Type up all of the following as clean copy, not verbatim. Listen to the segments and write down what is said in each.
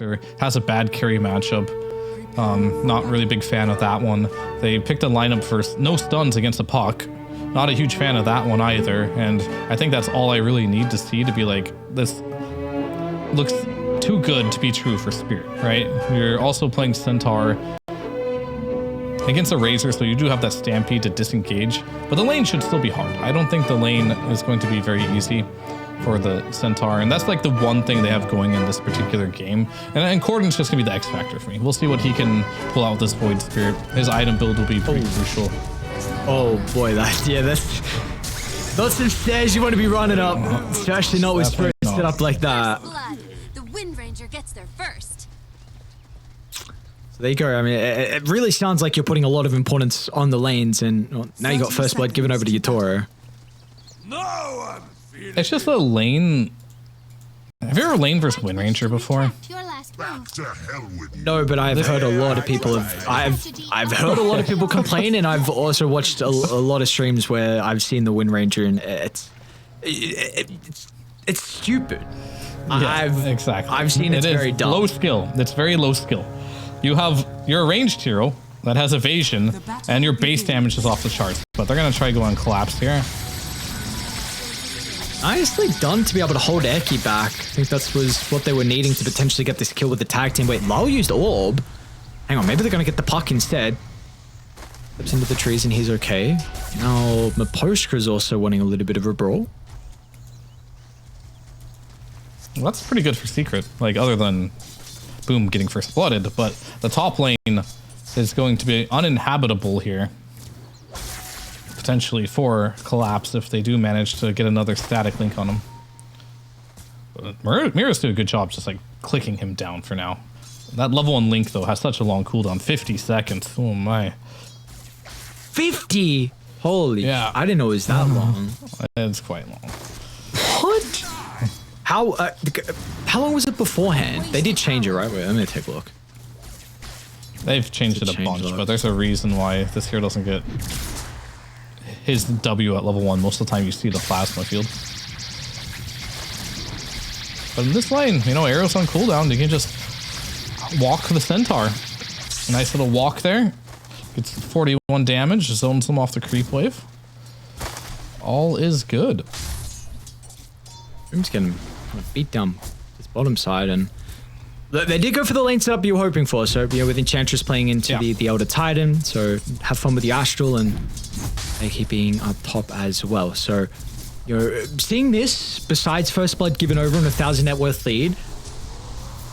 disaster. Has a bad carry matchup. Not really big fan of that one. They picked a lineup for no stuns against a puck. Not a huge fan of that one either. And I think that's all I really need to see to be like, this looks too good to be true for Spirit, right? You're also playing Centaur against a Razor, so you do have that Stampede to disengage, but the lane should still be hard. I don't think the lane is going to be very easy for the Centaur, and that's like the one thing they have going in this particular game. And Cordon's just gonna be the X factor for me. We'll see what he can pull out with this Void Spirit. His item build will be pretty crucial. Oh boy, that's some stairs you want to be running up, especially not with Spirit set up like that. The Wind Ranger gets there first. There you go. I mean, it really sounds like you're putting a lot of importance on the lanes, and now you got first blood given over to Yatoro. It's just a lane. Have you ever laned versus Wind Ranger before? No, but I've heard a lot of people I've heard a lot of people complain, and I've also watched a lot of streams where I've seen the Wind Ranger, and it's stupid. Yeah, exactly. I've seen it's very dumb. Low skill. It's very low skill. You're a ranged hero that has evasion, and your base damage is off the charts. But they're gonna try to go on collapse here. Nicely done to be able to hold Eki back. I think that was what they were needing to potentially get this kill with the tag team. Wait, Lau used Orb. Hang on, maybe they're gonna get the puck instead. Steps into the trees and he's okay. Now Maposhka's also wanting a little bit of a brawl. Well, that's pretty good for Secret, like other than Boom getting first blooded, but the top lane is going to be uninhabitable here. Potentially for collapse if they do manage to get another static link on him. Mira's doing a good job just like clicking him down for now. That level 1 link though has such a long cooldown, 50 seconds. Oh my. 50? Holy, yeah. I didn't know it was that long. It's quite long. What? How long was it beforehand? They did change it, right? Wait, let me take a look. They've changed it a bunch, but there's a reason why this hero doesn't get his W at level 1. Most of the time you see the plasma field. But in this lane, you know, arrows on cooldown, you can just walk the Centaur. Nice little walk there. Gets 41 damage, zones them off the creep wave. All is good. I'm just getting beat down this bottom side, and they did go for the lane setup you were hoping for. So, you know, with Enchantress playing into the Elder Titan, so have fun with the Astral, and they keep being up top as well. So, you know, seeing this, besides first blood given over on a 1,000 net worth lead,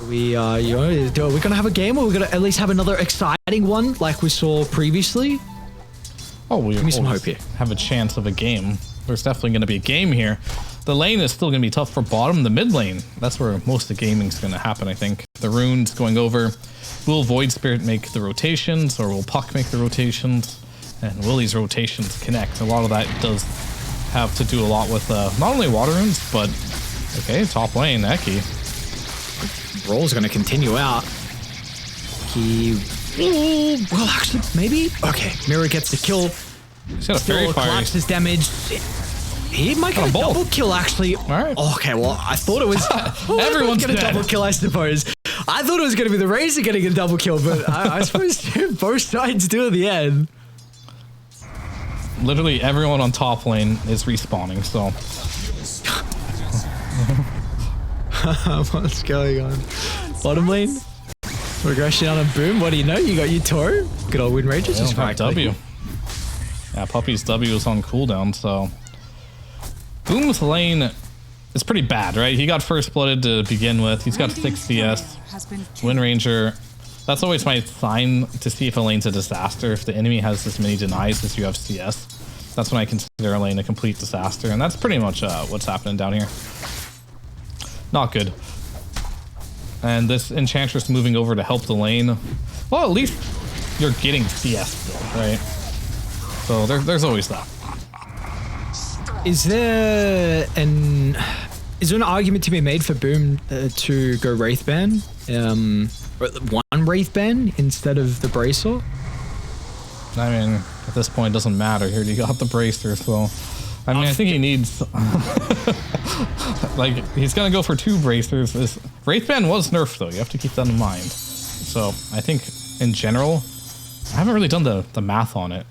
we you know, are we gonna have a game, or we're gonna at least have another exciting one like we saw previously? Oh, we give me some hope here. Have a chance of a game. There's definitely going to be a game here. The lane is still going to be tough for bottom. The mid lane, that's where most of the gaming is going to happen, I think. The runes going over. Will Void Spirit make the rotations, or will Puck make the rotations? And will these rotations connect? A lot of that does have to do a lot with not only water runes, but okay, top lane, Eki. Roll's going to continue out. Well, actually, maybe. Okay, Mira gets the kill. He's got a fairy fire. Collapses damage. He might get a double kill, actually. All right. Okay, well, I thought it was... Everyone's going to double kill, I suppose. I thought it was going to be the Razor getting a double kill, but I suppose both sides do at the end. Literally everyone on top lane is respawning, so... What's going on? Bottom lane? Regression on a Boom. What do you know? You got Toro. Good old Wind Ranger. Just W. Yeah, Puppy's W is on cooldown, so... Boom's lane is pretty bad, right? He got first blooded to begin with. He's got 6 CS. Wind Ranger. That's always my sign to see if a lane's a disaster. If the enemy has as many denies as you have CS, that's when I consider a lane a complete disaster. And that's pretty much what's happening down here. Not good. And this Enchantress moving over to help the lane. Well, at least you're getting CS still, right? So there's always that. Is there an argument to be made for Boom to go Wraith Ban? One Wraith Ban instead of the Bracer? I mean, at this point, it doesn't matter. Here you got the Bracer, so I mean, I think he needs... like, he's going to go for 2 bracers. This Wraithband was nerfed, though. You have to keep that in mind. So, I think, in general, I haven't really done the math on it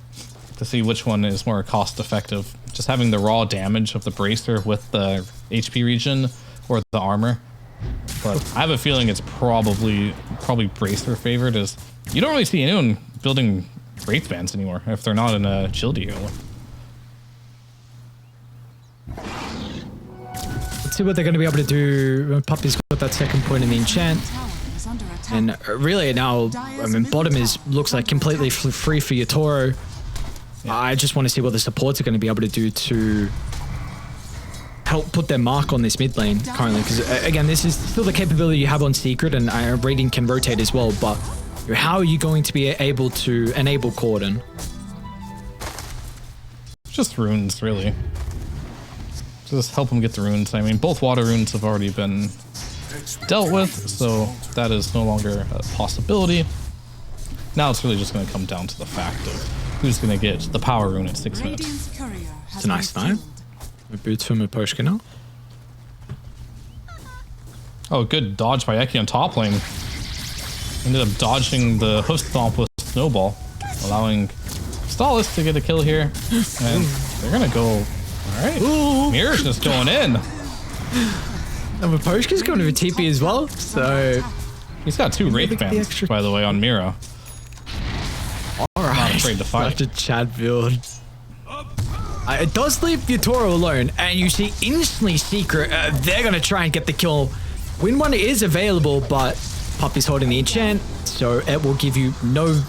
to see which one is more cost-effective. Just having the raw damage of the bracer with the HP regen or the armor. But I have a feeling it's probably bracer favored, as you don't really see anyone building Wraithbands anymore if they're not in a agility early. Let's see what they're going to be able to do. Puppy's got that second point in the enchant. And really now, I mean, bottom looks like completely free for Yatoro. Yeah. I just want to see what the supports are going to be able to do to help put their mark on this mid lane currently. Because again, this is still the capability you have on Secret, and Radiant can rotate as well. But how are you going to be able to enable Cordon? Just runes, really. Just help him get the runes. I mean, both water runes have already been dealt with, so that is no longer a possibility. Now it's really just going to come down to the fact of who's going to get the power rune at 6 minutes. It's a nice time. Boots from a Poshka now. Oh, good dodge by Eki on top lane. Ended up dodging the hoof stomp with Snowball, allowing Stalis to get a kill here. And they're going to go... Alright, Mirror's just going in. And Poshka's going to a TP as well, so... He's got 2 Wraithbands, by the way, on Mira. Alright. Not afraid to fight. Such a Chad build. It does leave Yatoro alone, and you see instantly Secret, they're going to try and get the kill. Win one is available, but Puppy's holding the enchant, so it will give you no...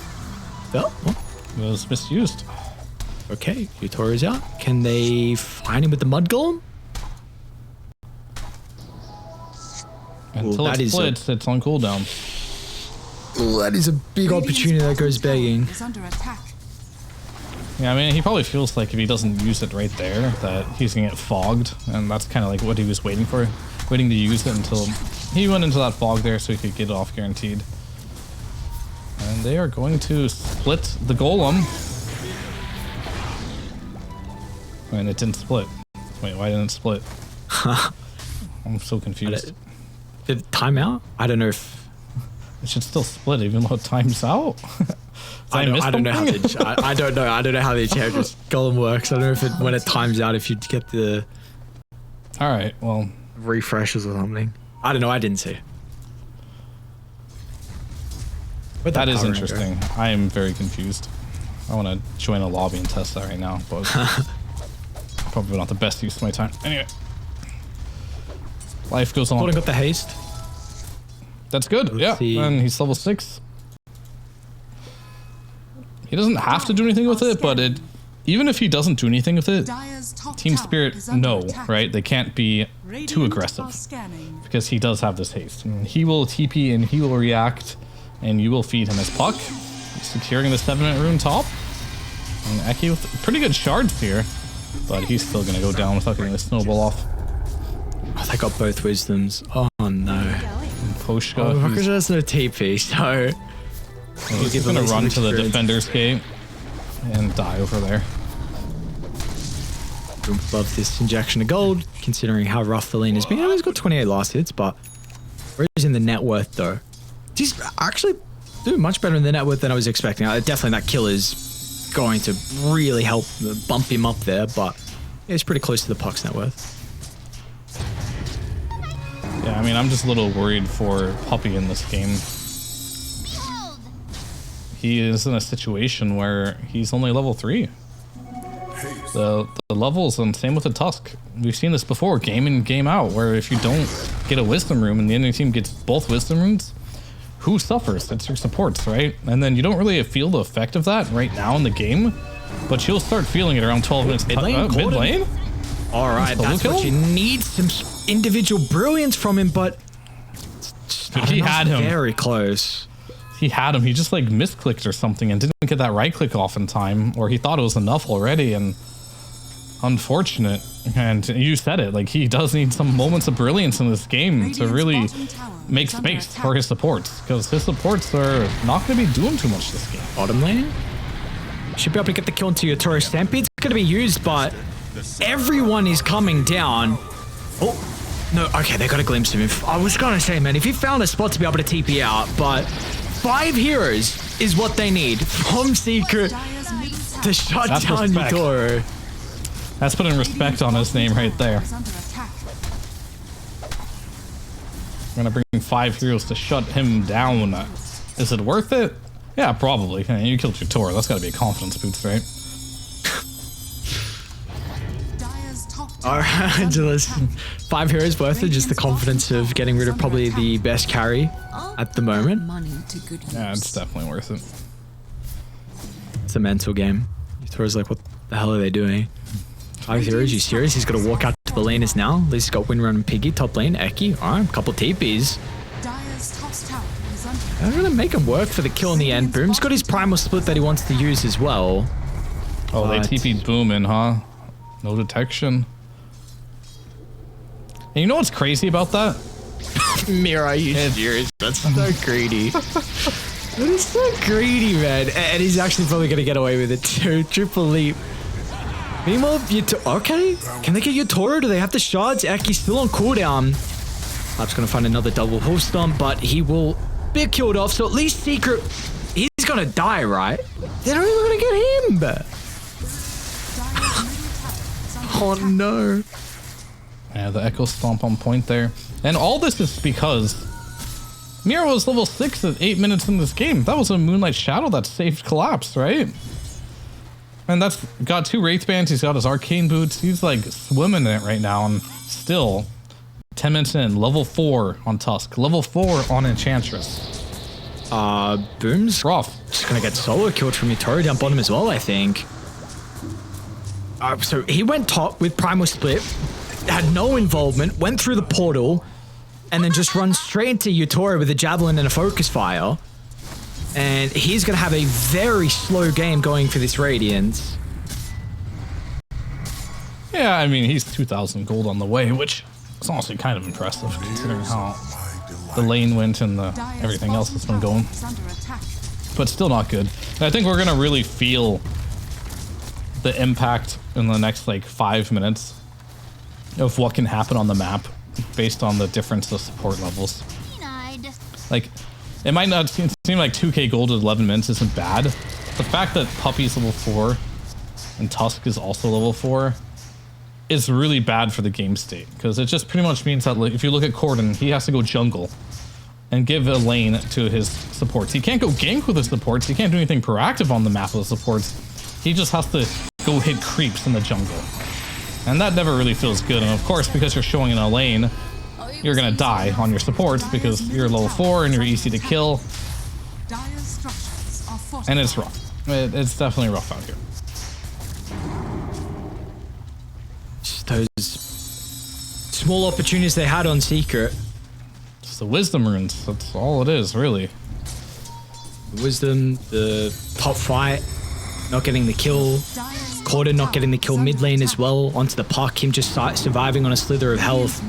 Oh, what? It was misused. Okay, Yatoro's out. Can they find him with the Mud Golem? Until it splits, it's on cooldown. Oh, that is a big opportunity that goes begging. Yeah, I mean, he probably feels like if he doesn't use it right there, that he's gonna get fogged, and that's kind of like what he was waiting for. Waiting to use it until he went into that fog there so he could get it off guaranteed. And they are going to split the golem. And it didn't split. Wait, why didn't it split? I'm so confused. Did it time out? I don't know if... It should still split even though it times out. I don't know how the Enchantress Golem works. I don't know if when it times out, if you get the... Alright, well... refreshes or something. I don't know, I didn't see. But that is interesting. I am very confused. I want to join a lobby and test that right now, but probably not the best use of my time. Anyway. Life goes on. Got the haste. That's good, yeah. And he's level 6. He doesn't have to do anything with it, but even if he doesn't do anything with it, Team Spirit know, right? They can't be too aggressive because he does have this haste. And he will TP and he will react, and you will feed him as Puck, securing the 7-minute rune top. And Eki with pretty good shards here, but he's still going to go down without getting the snowball off. Oh, they got both wisdoms. Oh no. And Poshka. Because there's no TP, so... He's going to run to the defender's gate and die over there. Love this injection of gold, considering how rough the lane has been. He's got 28 last hits, but where's in the net worth though? He's actually doing much better in the net worth than I was expecting. Definitely that kill is going to really help bump him up there, but it's pretty close to the Puck's net worth. Yeah, I mean, I'm just a little worried for Puppy in this game. He is in a situation where he's only level 3. The levels, and same with the Tusk. We've seen this before, game in, game out, where if you don't get a Wisdom Rune and the enemy team gets both Wisdom Runes, who suffers? It's your supports, right? And then you don't really feel the effect of that right now in the game, but you'll start feeling it around 12 minutes. Mid lane? Alright, that's what you need, some individual brilliance from him, but he had him. Very close. He had him. He just like misclicked or something and didn't get that right click off in time, or he thought it was enough already, and unfortunate. And you said it, like he does need some moments of brilliance in this game to really make space for his supports, because his supports are not going to be doing too much this game. Bottom lane should be able to get the kill into Yatoro. Stampede's going to be used, but Everyone is coming down. Oh, no, okay, they got a glimpse of him. I was gonna say, man, if he found a spot to be able to TP out, but 5 heroes is what they need from Secret to shut That's down respect. Yutoro. That's putting respect on his name right there. I'm gonna bring 5 heroes to shut him down. Is it worth it? Yeah, probably. Hey, you killed Yutoro. That's gotta be a confidence boost, right? Alright, Angelus. 5 heroes worth it, just the confidence of getting rid of probably the best carry at the moment. Yeah, it's definitely worth it. It's a mental game. Yutoro's like, what the hell are they doing? 5 heroes, you serious? He's got to walk out to the laners now. At least he's got Windrun and Piggy, top lane, Eki. Alright, a couple TPs. They're gonna make him work for the kill in the end. Boom's got his primal split that he wants to use as well. Oh, they TP'd Boom in, huh? No detection. And you know what's crazy about that? Mira, you serious? That's so greedy. That is so greedy, man. And he's actually probably gonna get away with it too. Triple leap. Meanwhile, okay. Can they get Yutoro? Do they have the shards? Eki's still on cooldown. Lab's gonna find another double hull stomp, but he will be killed off. So at least Secret, he's gonna die, right? They're not even gonna get him. Oh no. Yeah, the Echo Stomp on point there. And all this is because Mira was level 6 at 8 minutes in this game. That was a Moonlight Shadow that saved Collapse, right? And that's got 2 Wraith Bands. He's got his Arcane Boots. He's like swimming in it right now. And still, 10 minutes in, level 4 on Tusk, level 4 on Enchantress. Boom's Rough. just gonna get solo killed from Yutoro down bottom as well, I think. So he went top with Primal Split, had no involvement, went through the portal, and then just runs straight into Yutoro with a Javelin and a Focus Fire. And he's going to have a very slow game going for this Radiance. Yeah, I mean, he's 2,000 gold on the way, which is honestly kind of impressive considering how the lane went and everything else that's been going. But still not good. And I think we're going to really feel the impact in the next like 5 minutes of what can happen on the map based on the difference of support levels. Like, it might not seem like 2k gold at 11 minutes isn't bad. The fact that Puppy's level 4 and Tusk is also level 4 is really bad for the game state, because it just pretty much means that like, if you look at Corden, he has to go jungle and give a lane to his supports. He can't go gank with his supports. He can't do anything proactive on the map with the supports. He just has to go hit creeps in the jungle. And that never really feels good. And of course, because you're showing in a lane, you're gonna die on your supports because you're level 4 and you're easy to kill. And it's rough. It's definitely rough out here. Just those small opportunities they had on Secret. Just the wisdom runes. That's all it is, really. Wisdom, the top fight, not getting the kill. Corden not getting the kill mid lane as well. Onto the puck, him just surviving on a slither of health.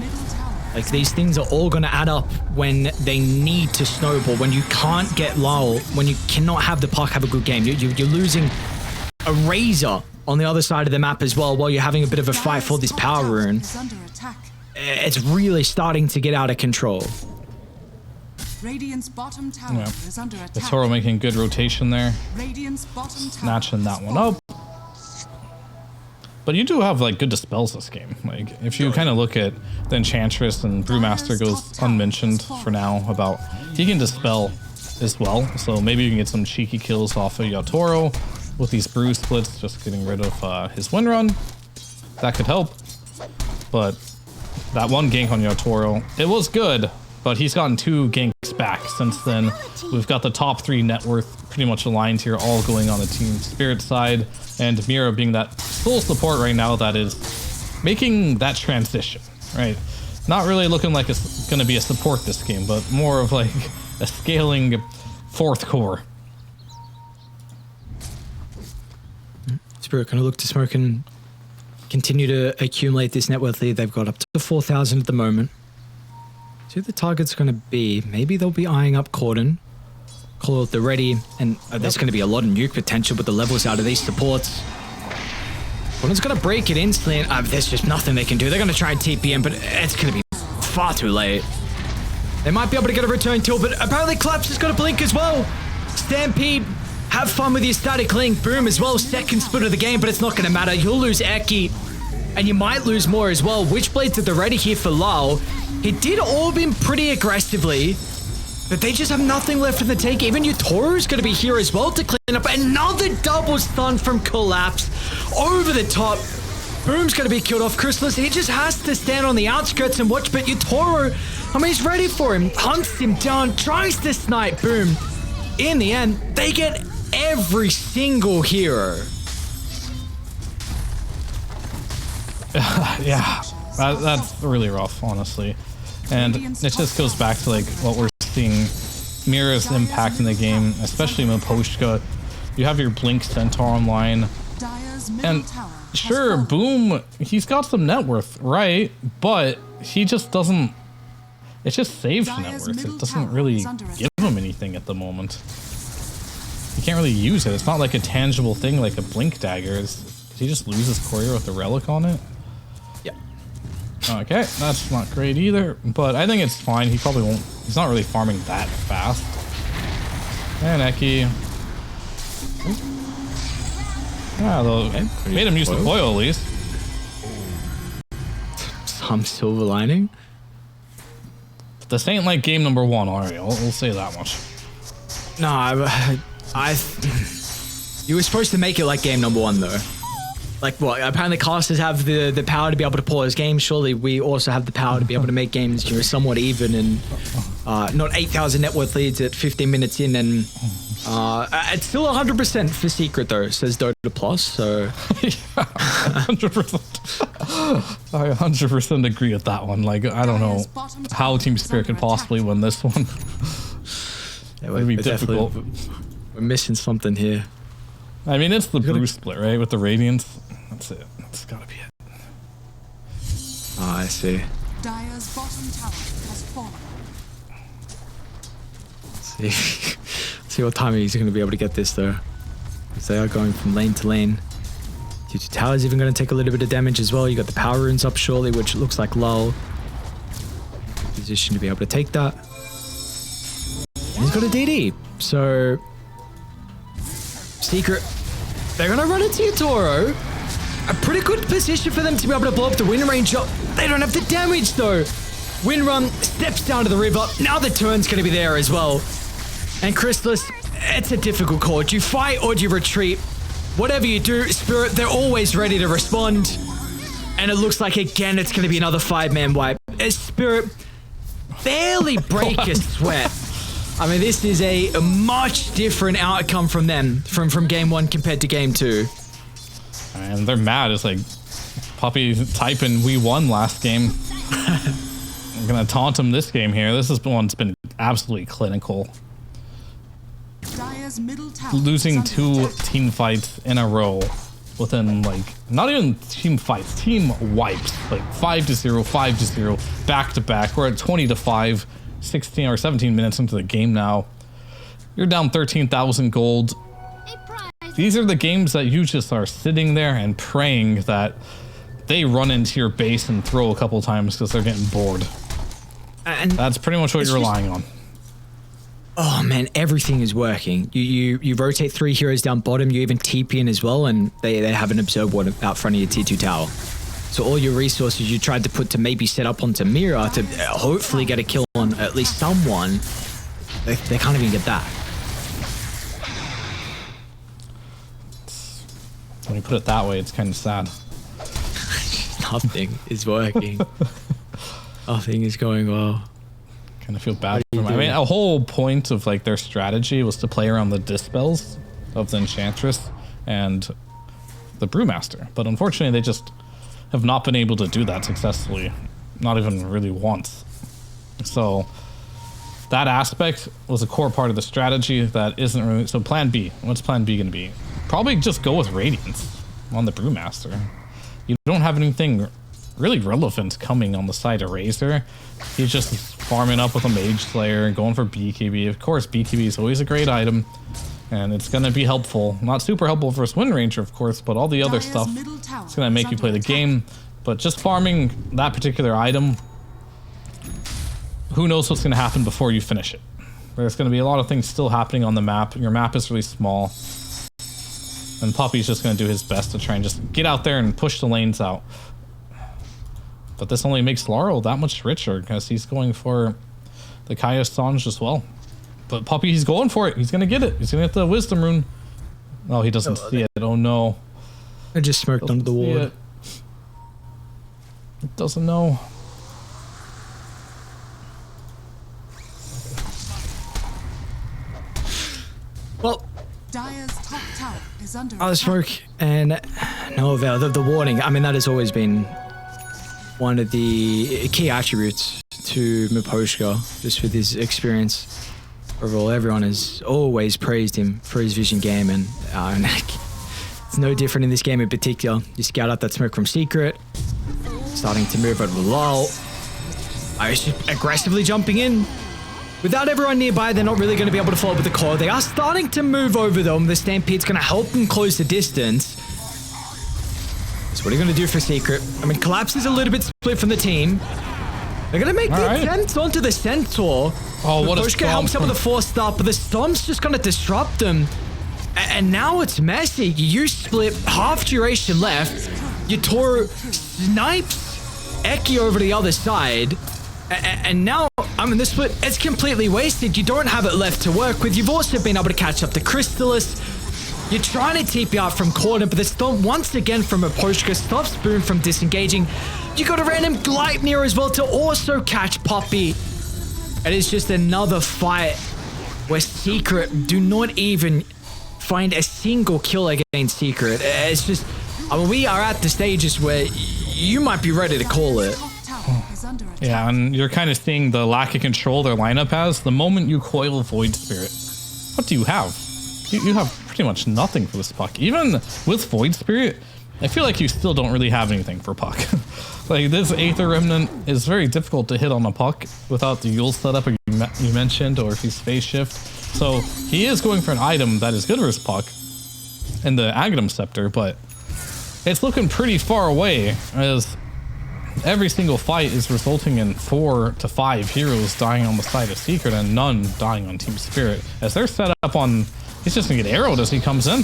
Like, these things are all going to add up when they need to snowball, when you can't get lull, when you cannot have the puck have a good game. You're losing a Razor on the other side of the map as well while you're having a bit of a fight for this power rune. It's really starting to get out of control. Radiant's bottom tower is under attack. Yutoro making good rotation there. Radiant's bottom tower Snatching that one up. But you do have like good dispels this game. Like, if you kind of look at the Enchantress, and Brewmaster goes unmentioned for now, about he can dispel as well. So maybe you can get some cheeky kills off of Yutoro with these brew splits, just getting rid of his win run. That could help. But that one gank on Yutoro, it was good, but he's gotten 2 ganks back since then. We've got the top 3 net worth pretty much aligned here, all going on the Team Spirit side, and Mira being that full support right now that is making that transition, right? Not really looking like it's going to be a support this game, but more of like a scaling 4th core. Spirit gonna look to smoke and continue to accumulate this net worth lead. They've got up to 4,000 at the moment. See who the target's gonna be. Maybe they'll be eyeing up Corden. Call out the ready, and there's gonna be a lot of nuke potential with the levels out of these supports. One's gonna break it instantly. There's just nothing they can do. They're gonna try and TP in, but it's gonna be far too late. They might be able to get a return kill, but apparently Collapse is gonna blink as well. Stampede, have fun with your static link. Boom as well, second split of the game, but it's not gonna matter. You'll lose Eki, and you might lose more as well. Witchblades at the ready here for Lal. He did orb him pretty aggressively, but they just have nothing left in the take. Even Yutoro's gonna be here as well to clean up. Another double stun from Collapse over the top. Boom's gonna be killed off. Chrysalis, he just has to stand on the outskirts and watch, but Yutoro, I mean, he's ready for him. Hunts him down, tries to snipe Boom. In the end, they get every single hero. Yeah, that's really rough, honestly. And it just goes back to like what we're seeing Mira's impact in the game, especially Miposhka. You have your Blink Centaur online, and sure, Boom, he's got some net worth, right? But he just doesn't. It just saves net worth. It doesn't really give him anything at the moment. You can't really use it. It's not like a tangible thing like a Blink Dagger. Does he just lose his courier with the relic on it? Yeah. Okay, that's not great either, but I think it's fine. He probably won't. He's not really farming that fast. And Eki. Yeah, though, made him use the foil at least. Some silver lining. This ain't like game number one, alright. We'll say that much. No, you were supposed to make it like game number one though. Like what? Apparently casters have the power to be able to pause games. Surely we also have the power to be able to make games, you know, somewhat even and not 8,000 net worth leads at 15 minutes in, and it's still 100% for Secret though, says Dota Plus. So yeah, 100%. I 100% agree with that one. Like, I don't know how Team Spirit could possibly win this one. Yeah, it would be difficult. We're missing something here. I mean, it's the Brew split, right? With the Radiance. That's it. That's gotta be it. Oh, I see. Dire's bottom tower has fallen. See, see what time he's going to be able to get this though. Because they are going from lane to lane. T2 Tower's even going to take a little bit of damage as well. You got the power runes up shortly, which looks like Lull. Position to be able to take that. And he's got a DD. So Secret, they're going to run into Yutoro. A pretty good position for them to be able to blow up the wind range up. They don't have the damage though. Windrun steps down to the river. Now the turn's going to be there as well. And Chrysalis, it's a difficult call. Do you fight or do you retreat? Whatever you do, Spirit, they're always ready to respond. And it looks like, again, it's going to be another 5-man wipe. As Spirit barely break a sweat. I mean, this is a much different outcome from them, from game one compared to game two. And they're mad. It's like, Puppy typing, we won last game. I'm going to taunt him this game here. This is one's been absolutely clinical. Losing 2 team fights in a row within, like, not even team fights, team wipes, like 5-0, 5-0, back to back. We're at 20-5, 16 or 17 minutes into the game now. You're down 13,000 gold. These are the games that you just are sitting there and praying that they run into your base and throw a couple times because they're getting bored. And that's pretty much what you're relying on. Oh man, everything is working. You rotate 3 heroes down bottom, you even TP in as well, and they have an observe ward out front of your T2 tower. So all your resources you tried to put to maybe set up onto Mira to hopefully get a kill on at least someone, they can't even get that. When you put it that way, it's kind of sad. Nothing is working. Nothing is going well. Kind of feel bad for them. I mean, a whole point of like their strategy was to play around the dispels of the Enchantress and the Brewmaster, but unfortunately they just have not been able to do that successfully, not even really once. So that aspect was a core part of the strategy that isn't really. So plan B, what's plan B gonna be? Probably just go with Radiance on the Brewmaster. You don't have anything really relevant coming on the side of Razor. He's just farming up with a Mage Slayer and going for BKB. Of course, BKB is always a great item. And it's going to be helpful. Not super helpful versus Wind Ranger, of course, but all the other stuff is going to make you play the game. But just farming that particular item, who knows what's going to happen before you finish it. There's going to be a lot of things still happening on the map. Your map is really small. And Poppy's just going to do his best to try and just get out there and push the lanes out. But this only makes Laurel that much richer because he's going for the Kaya Sange as well. But Poppy, he's going for it. He's going to get it. He's going to get the Wisdom Rune. Oh, he doesn't see it. Oh, no. I just smirked under the ward. It doesn't know. Well, Dire's top tower is under I was smoke and no avail. The warning, I mean, that has always been one of the key attributes to Miposhka, just with his experience. Overall, everyone has always praised him for his vision game, and it's no different in this game in particular. You scout out that smoke from Secret, starting to move over Lol. I was just aggressively jumping in. Without everyone nearby, they're not really going to be able to follow up with the core. They are starting to move over them. The Stampede's going to help them close the distance. So what are you going to do for Secret? I mean, Collapse is a little bit split from the team. They're going to make the attempt onto the Centaur. Oh, what a Pushka helps out with a 4-star, but the Stomp's just going to disrupt them. And now it's messy. You split, half duration left. Yatoro snipes Eki over to the other side. And now, I mean, this split, it's completely wasted. You don't have it left to work with. You've also been able to catch up to Crystallis. You're trying to TP out from corner, but the Stomp once again from Miposhka stops Boom from disengaging. You got a random Gleipnir as well to also catch Poppy. It is just another fight where Secret do not even find a single kill against Secret. It's just, I mean, we are at the stages where you might be ready to call it. Yeah, and you're kind of seeing the lack of control their lineup has. The moment you coil Void Spirit, what do you have? You have pretty much nothing for this Puck. Even with Void Spirit, I feel like you still don't really have anything for Puck. Like, this Aether Remnant is very difficult to hit on a Puck without the Yule setup you mentioned, or if he's Phase Shift. So he is going for an item that is good for his Puck in the Aghanim Scepter, but it's looking pretty far away, as every single fight is resulting in 4 to 5 heroes dying on the side of Secret and none dying on Team Spirit. As they're set up on, he's just gonna get arrowed as he comes in.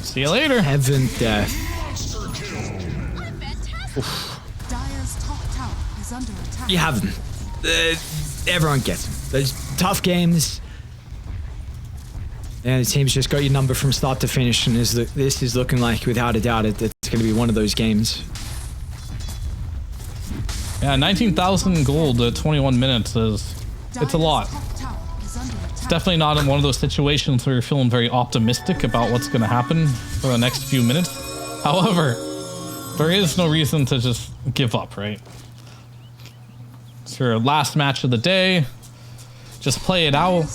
See you later. Heaven Death. Dire's top tower is under attack. You have them. Everyone gets them. There's tough games. And the team's just got your number from start to finish, and this is looking like, without a doubt, it's going to be one of those games. Yeah, 19,000 gold at 21 minutes it's a lot. It's definitely not in one of those situations where you're feeling very optimistic about what's going to happen for the next few minutes. However, there is no reason to just give up, right? It's your last match of the day. Just play it out.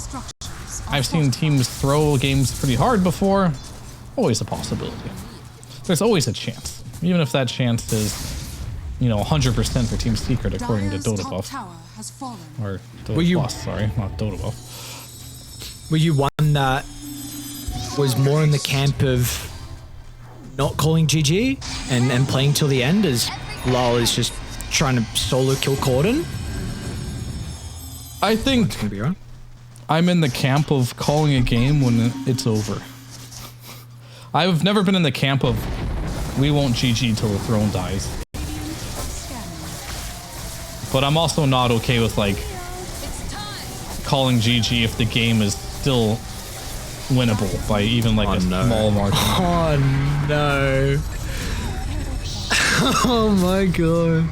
I've seen teams throw games pretty hard before. Always a possibility. There's always a chance. Even if that chance is, you know, 100% for Team Secret according to Dota Buff. Or Dota Plus, sorry, not Dota Buff. Were you one that was more in the camp of not calling GG and playing till the end, as Lal is just trying to solo kill Corden? I think Could be wrong. I'm in the camp of calling a game when it's over. I've never been in the camp of we won't GG till the throne dies. But I'm also not okay with like calling GG if the game is still winnable by even like a small margin. Oh no. Oh my god.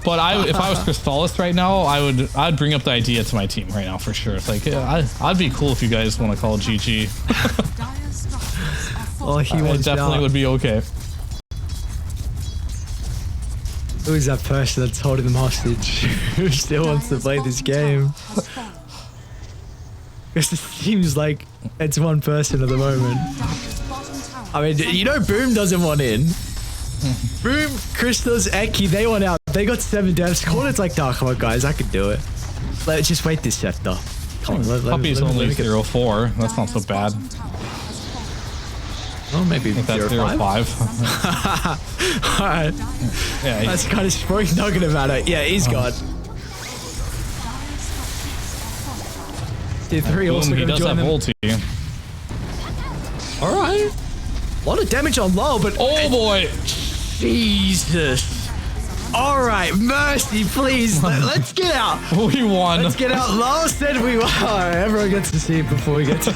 But if I was Crystallis right now, I'd bring up the idea to my team right now for sure. It's like, yeah, I'd be cool if you guys want to call GG. Oh, he wants definitely would be okay. Who is that person that's holding them hostage? Who still wants to play this game? Because it seems like it's one person at the moment. I mean, you know, Boom doesn't want in. Boom, Crystals, Eki, they want out. They got 7 deaths. Corner's like, nah, come on, guys, I can do it. Let's just wait this set, though. Come on, Puppy's let me only look at- 0-4. That's not so bad. Bottom tower has fallen. Oh, maybe I think that's 0-5. 0-5. All right. Yeah, That's kind of spoken about it. Yeah, he's gone. Tier 3 also boom, he going to does join have them. ulti. All right. A lot of damage on low, but Oh boy! Jesus. All right, mercy, please. Let's get out. We won. Let's get out. Low said we won. Everyone gets to see it before we get to